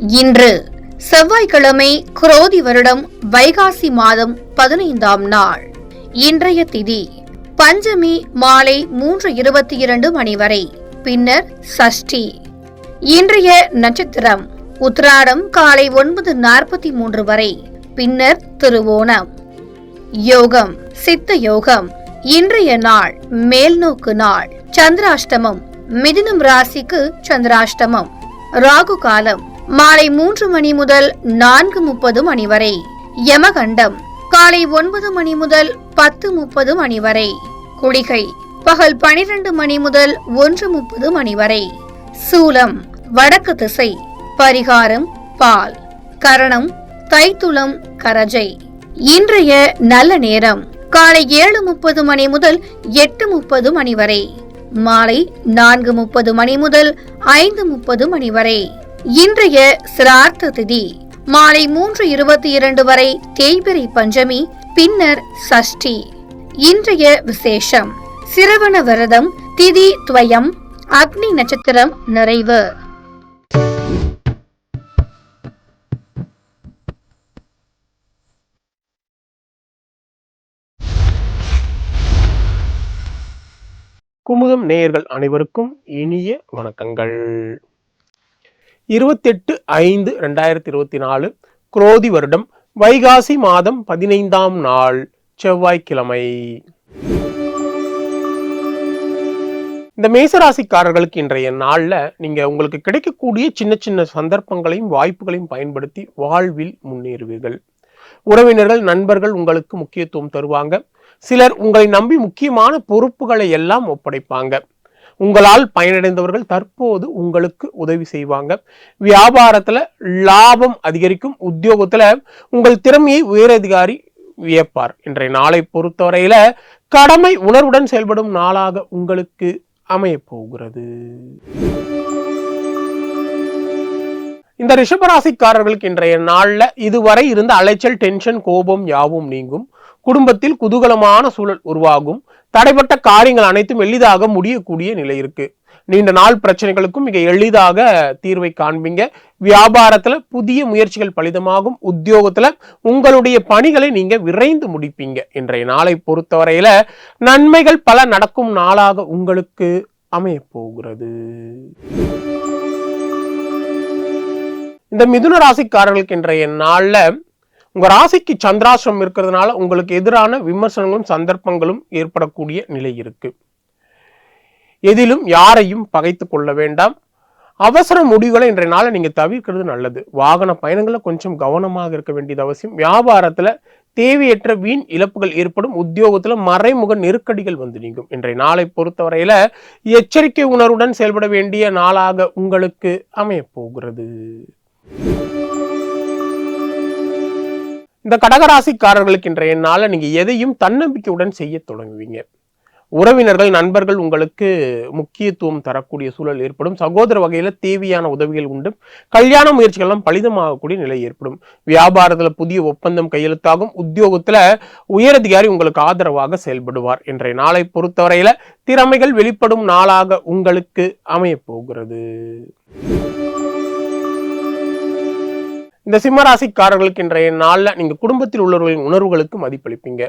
இன்று செவ்வாய்க்கிழமை, குரோதி வருடம் வைகாசி மாதம் 15ஆம் நாள். இன்றைய திதி பஞ்சமி மாலை 3:22 மணி வரை, பின்னர் சஷ்டி. இன்றைய நட்சத்திரம் உத்திராடம் காலை 9:43 வரை, பின்னர் திருவோணம். யோகம் சித்த யோகம். இன்றைய நாள் மேல்நோக்கு நாள். சந்திராஷ்டமம். மிதுனம் ராசிக்கு சந்திராஷ்டமம். ராகு காலம் மாலை 3 மணி முதல் 4:30 மணி வரை. யமகண்டம் காலை 9 மணி முதல் 10:30 மணி வரை. குளிகை பகல் 12 மணி முதல் 1:30 மணி வரை. சூலம் வடக்கு திசை. பரிகாரம் பால். கரணம் தைத்துளம் கரஜை. இன்றைய நல்ல நேரம் காலை 7:30 மணி முதல் 8:30 மணி வரை. மாலை 4:30 மணி முதல் 5:30 மணி வரை. இன்றைய சிரார்த்த திதி மாலை 3:22 வரை தேய்பிறை பஞ்சமி, பின்னர் சஷ்டி. இன்றைய விசேஷம் சிரவண விரதம். திதி துவயம். அக்னி நட்சத்திரம் நிறைவு. குமுதம் நேயர்கள் அனைவருக்கும் இனிய வணக்கங்கள். 28/5/2024 குரோதி வருடம் வைகாசி மாதம் 15ஆம் நாள் செவ்வாய்க்கிழமை. இந்த மேசராசிக்காரர்களுக்கு இன்றைய நாள்ல நீங்க உங்களுக்கு கிடைக்கக்கூடிய சின்ன சின்ன சந்தர்ப்பங்களையும் வாய்ப்புகளையும் பயன்படுத்தி வாழ்வில் முன்னேறுவீர்கள். உறவினர்கள், நண்பர்கள் உங்களுக்கு முக்கியத்துவம் தருவாங்க. சிலர் உங்களை நம்பி முக்கியமான பொறுப்புகளை எல்லாம் ஒப்படைப்பாங்க. உங்களால் பயனடைந்தவர்கள் தற்போது உங்களுக்கு உதவி செய்வாங்க. வியாபாரத்துல லாபம் அதிகரிக்கும். உத்தியோகத்துல உங்கள் திறமையை உயரதிகாரி வியப்பார். இன்றைய நாளை பொறுத்தவரையில கடமை உணர்வுடன் செயல்படும் நாளாக உங்களுக்கு அமைய போகிறது. இந்த ரிஷபராசிக்காரர்களுக்கு இன்றைய நாள்ல இதுவரை இருந்த அலைச்சல், டென்ஷன், கோபம் யாவும் நீங்கும். குடும்பத்தில் குதூகலமான சூழல் உருவாகும். தடைப்பட்ட காரியங்கள் அனைத்தும் எளிதாக முடியக்கூடிய நிலை இருக்கு. நீண்ட நாள் பிரச்சனைகளுக்கும் மிக எளிதாக தீர்வை காண்பீங்க. வியாபாரத்துல புதிய முயற்சிகள் பலிதமாகும். உத்தியோகத்துல உங்களுடைய பணிகளை நீங்க விரைந்து முடிப்பீங்க. இன்றைய நாளை பொறுத்தவரையில நன்மைகள் பல நடக்கும் நாளாக உங்களுக்கு அமைய போகிறது. இந்த மிதுன ராசிக்காரர்களுக்கு இன்றைய நாள்ல உங்க ராசிக்கு சந்திராசிரமம் இருக்கிறதுனால உங்களுக்கு எதிரான விமர்சனங்களும் சந்தர்ப்பங்களும் ஏற்படக்கூடிய நிலை இருக்கு. எதிலும் யாரையும் பகைத்து கொள்ள வேண்டாம். அவசர முடிவுகளை இன்றைய நாளை நீங்க தவிர்க்கிறது நல்லது. வாகன பயணங்கள்ல கொஞ்சம் கவனமாக இருக்க வேண்டியது அவசியம். வியாபாரத்துல தேவையற்ற வீண் இழப்புகள் ஏற்படும். உத்தியோகத்துல மறைமுக நெருக்கடிகள் வந்து நீங்கும். இன்றைய நாளை பொறுத்தவரையில எச்சரிக்கை உணர்வுடன் செயல்பட வேண்டிய நாளாக உங்களுக்கு அமைய போகிறது. இந்த கடகராசிக்காரர்களுக்கு இன்றைய நாள நீங்க எதையும் தன்னம்பிக்கையுடன் செய்ய தொடங்குவீங்க. உறவினர்கள், நண்பர்கள் உங்களுக்கு முக்கியத்துவம் தரக்கூடிய சூழல் ஏற்படும். சகோதர வகையில தேவையான உதவிகள் உண்டு. கல்யாண முயற்சிகள் எல்லாம் பலிதமாகக்கூடிய நிலை ஏற்படும். வியாபாரத்துல புதிய ஒப்பந்தம் கையெழுத்தாகும். உத்தியோகத்துல உயரதிகாரி உங்களுக்கு ஆதரவாக செயல்படுவார். இன்றைய நாளை பொறுத்தவரையில திறமைகள் வெளிப்படும் நாளாக உங்களுக்கு அமைய போகிறது. இந்த சிம்மராசிக்காரர்களுக்கு இன்றைய நாள்ல நீங்க குடும்பத்தில் உள்ளவர்களின் உணர்வுகளுக்கு மதிப்பளிப்பீங்க.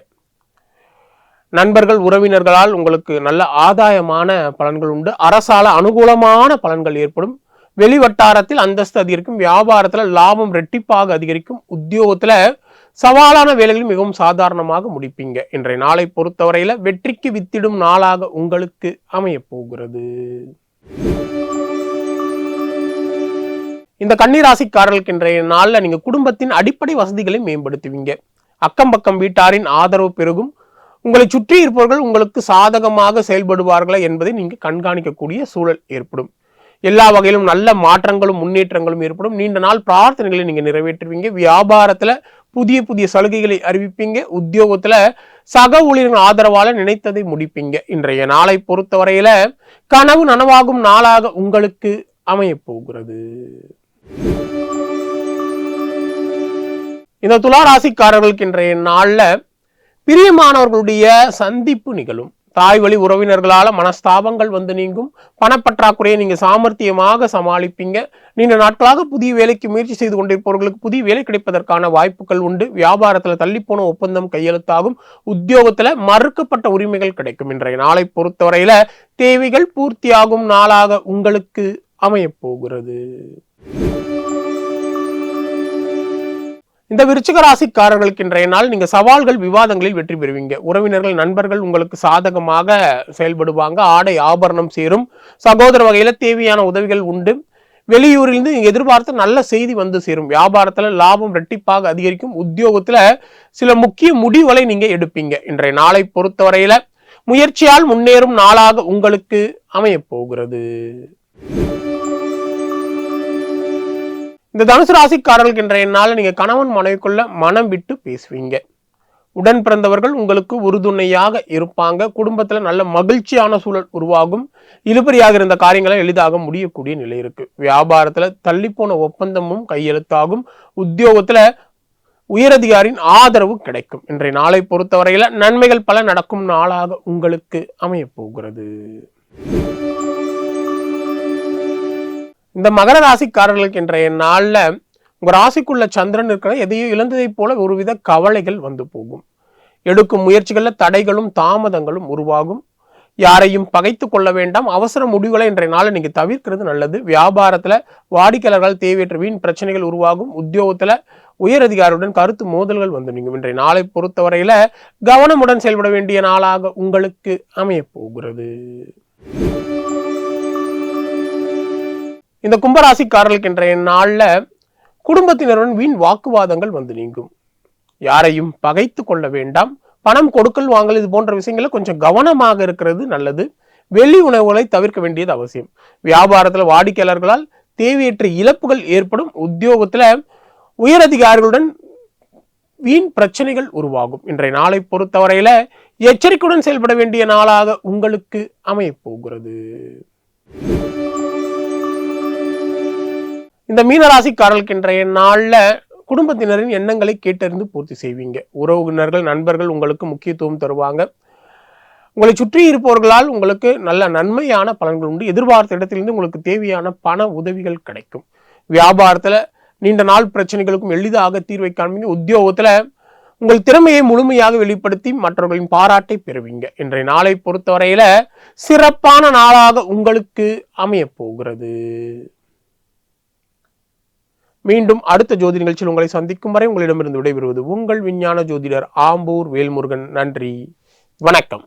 நண்பர்கள், உறவினர்களால் உங்களுக்கு நல்ல ஆதாயமான பலன்கள் உண்டு. அரசால அனுகூலமான பலன்கள் ஏற்படும். வெளிவட்டாரத்தில் அந்தஸ்து அதிகரிக்கும். வியாபாரத்துல லாபம் ரெட்டிப்பாக அதிகரிக்கும். உத்தியோகத்துல சவாலான வேலைகள் மிகவும் சாதாரணமாக முடிப்பீங்க. இன்றைய நாளை பொறுத்தவரையில வெற்றிக்கு வித்திடும் நாளாக உங்களுக்கு அமைய போகிறது. இந்த கன்னிராசிக்காரர்களுக்கு இன்றைய நாள்ல நீங்க குடும்பத்தின் அடிப்படை வசதிகளை மேம்படுத்துவீங்க. அக்கம் பக்கம் வீட்டாரின் ஆதரவு பெருகும். உங்களை சுற்றி இருப்பவர்கள் உங்களுக்கு சாதகமாக செயல்படுவார்களா என்பதை நீங்க கண்காணிக்கக்கூடிய சூழல் ஏற்படும். எல்லா வகையிலும் நல்ல மாற்றங்களும் முன்னேற்றங்களும் ஏற்படும். நீண்ட நாள் பிரார்த்தனைகளை நீங்க நிறைவேற்றுவீங்க. வியாபாரத்துல புதிய புதிய சலுகைகளை அறிவிப்பீங்க. உத்தியோகத்துல சக ஊழியர்கள் ஆதரவால நினைத்ததை முடிப்பீங்க. இன்றைய நாளை பொறுத்தவரையில கனவு நனவாகும் நாளாக உங்களுக்கு அமைய போகிறது. இந்த துலா ராசிக்காரர்களுக்கு இன்றைய நாள்ல பிரியமானவர்களுடைய சந்திப்பு நிகழும். தாய் வழி உறவினர்களால மனஸ்தாபங்கள் வந்து நீங்கும். பணப்பற்றாக்குறையை நீங்க சாமர்த்தியமாக சமாளிப்பீங்க. நீண்ட நாட்களாக புதிய வேலைக்கு முயற்சி செய்து கொண்டிருப்பவர்களுக்கு புதிய வேலை கிடைப்பதற்கான வாய்ப்புகள் உண்டு. வியாபாரத்துல தள்ளிப்போன ஒப்பந்தம் கையெழுத்தாகும். உத்தியோகத்துல மறுக்கப்பட்ட உரிமைகள் கிடைக்கும். இன்றைய நாளை பொறுத்தவரையில தேவைகள் பூர்த்தியாகும் நாளாக உங்களுக்கு அமையப் போகிறது. இந்த விருச்சிக ராசிக்காரர்களுக்கு இன்றைய நாள் நீங்க சவால்கள் விவாதங்களில் வெற்றி பெறுவீங்க. உறவினர்கள் நண்பர்கள் உங்களுக்கு சாதகமாக செயல்படுவாங்க. ஆடை ஆபரணம் சேரும். சகோதர வகையில தேவையான உதவிகள் உண்டு. வெளியூரிலிருந்து நீங்க எதிர்பார்த்த நல்ல செய்தி வந்து சேரும். வியாபாரத்துல லாபம் இரட்டிப்பாக அதிகரிக்கும். உத்தியோகத்துல சில முக்கிய முடிவுகளை நீங்க எடுப்பீங்க. இன்றைய நாளை பொறுத்தவரையில முயற்சியால் முன்னேறும் நாளாக உங்களுக்கு அமையப் போகிறது. இந்த தனுசு ராசிக்காரர்களுக்கு இன்றைய நாள் நீங்க கணவன் மனைவிக்குள்ள மனம் விட்டு பேசுவீங்க. உடன் பிறந்தவர்கள் உங்களுக்கு உறுதுணையாக இருப்பாங்க. குடும்பத்துல நல்ல மகிழ்ச்சியான சூழல் உருவாகும். இழுபறியாக இருந்த காரியங்களை எளிதாக முடியக்கூடிய நிலை இருக்கு. வியாபாரத்துல தள்ளிப்போன ஒப்பந்தமும் கையெழுத்தாகும். உத்தியோகத்துல உயரதிகாரியின் ஆதரவு கிடைக்கும். இன்றைய நாளை பொறுத்தவரையில நன்மைகள் பல நடக்கும் நாளாக உங்களுக்கு அமையப் போகிறது. இந்த மகர ராசிக்காரர்களுக்கு இன்றைய நாள்ல உங்க ராசிக்குள்ள சந்திரன் இருக்கிற எதையோ இழந்ததை போல ஒருவித கவலைகள் வந்து போகும். எடுக்கும் முயற்சிகள்ல தடைகளும் தாமதங்களும் உருவாகும். யாரையும் பகைத்து கொள்ள வேண்டாம். அவசர முடிவுகளை இன்றைய நாளை நீங்க தவிர்க்கிறது நல்லது. வியாபாரத்துல வாடிக்கையாளர்கள் தேவையற்ற வீண் பிரச்சனைகள் உருவாகும். உத்தியோகத்துல உயரதிகாரியுடன் கருத்து மோதல்கள் வந்து நீங்க இன்றைய நாளை பொறுத்தவரையில கவனமுடன் செயல்பட வேண்டிய நாளாக உங்களுக்கு அமைய போகிறது. இந்த கும்பராசிக்காரர்களுக்கு இன்றைய நாள்ல குடும்பத்தினருடன் வீண் வாக்குவாதங்கள் வந்து நீங்கும். யாரையும் பகைத்து கொள்ள வேண்டாம். பணம் கொடுக்கல் வாங்கல் இது போன்ற விஷயங்கள கொஞ்சம் கவனமாக இருக்கிறது நல்லது. வெளி உணவுகளை தவிர்க்க வேண்டியது அவசியம். வியாபாரத்துல வாடிக்கையாளர்களால் தேவையற்ற இழப்புகள் ஏற்படும். உத்தியோகத்துல உயரதிகாரிகளுடன் வீண் பிரச்சனைகள் உருவாகும். இன்றைய நாளை பொறுத்தவரையில எச்சரிக்கையுடன் செயல்பட வேண்டிய நாளாக உங்களுக்கு அமைய போகிறது. இந்த மீனராசிக்காரர்களுக்கு இன்றைய நாள்ல குடும்பத்தினரின் எண்ணங்களை கேட்டறிந்து பூர்த்தி செய்வீங்க. உறவினர்கள் நண்பர்கள் உங்களுக்கு முக்கியத்துவம் தருவாங்க. உங்களை சுற்றி இருப்பவர்களால் உங்களுக்கு நல்ல நன்மையான பலன்கள் உண்டு. எதிர்பார்த்த இடத்திலிருந்து உங்களுக்கு தேவையான பண உதவிகள் கிடைக்கும். வியாபாரத்துல நீண்ட நாள் பிரச்சனைகளுக்கும் எளிதாக தீர்வை காண்பீங்க. உத்தியோகத்துல உங்கள் திறமையை முழுமையாக வெளிப்படுத்தி மற்றவர்களின் பாராட்டை பெறுவீங்க. இன்றைய நாளை பொறுத்தவரையில சிறப்பான நாளாக உங்களுக்கு அமைய போகிறது. மீண்டும் அடுத்த ஜோதி நிகழ்ச்சியில் உங்களை சந்திக்கும் வரை உங்களிடமிருந்து விடைபெறுவது உங்கள் விஞ்ஞான ஜோதிடர் ஆம்பூர் வேல்முருகன். நன்றி, வணக்கம்.